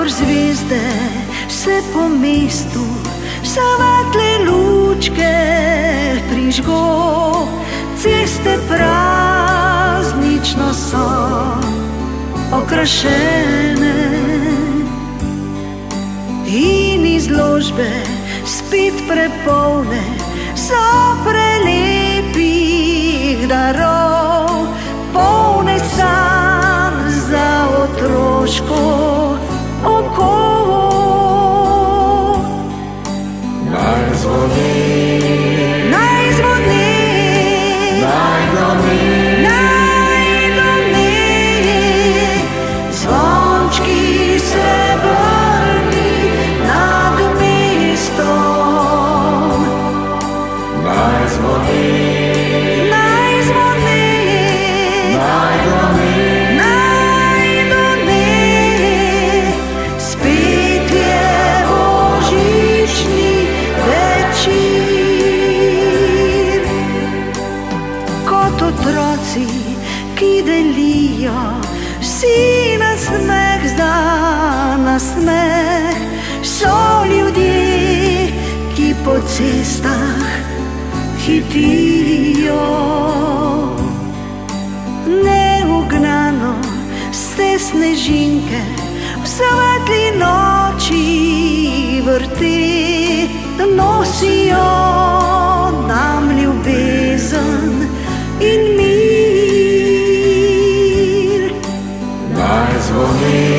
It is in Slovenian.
kakor zvezde se po mestu svetle lučke prižgo, ceste praznično so okrašene in izložbe spet prepolne so prelepih darov, polne sanj za otroško oko. Naj zvoni, Naj zvoni, naj grmi, naj grmi, zvončki srebrni nad mestom. naj zvoni, Naj zvoni, naj grmi, naj grmi, spet je božični večer. Kot otroci, ki delijo vsi nasmeh za nasmeh, so ljudje, ki po cestah hitijo. Neugnano se snežinke v svetli noči vrti, nosijo nam ljubezen in mir. naj zvoni,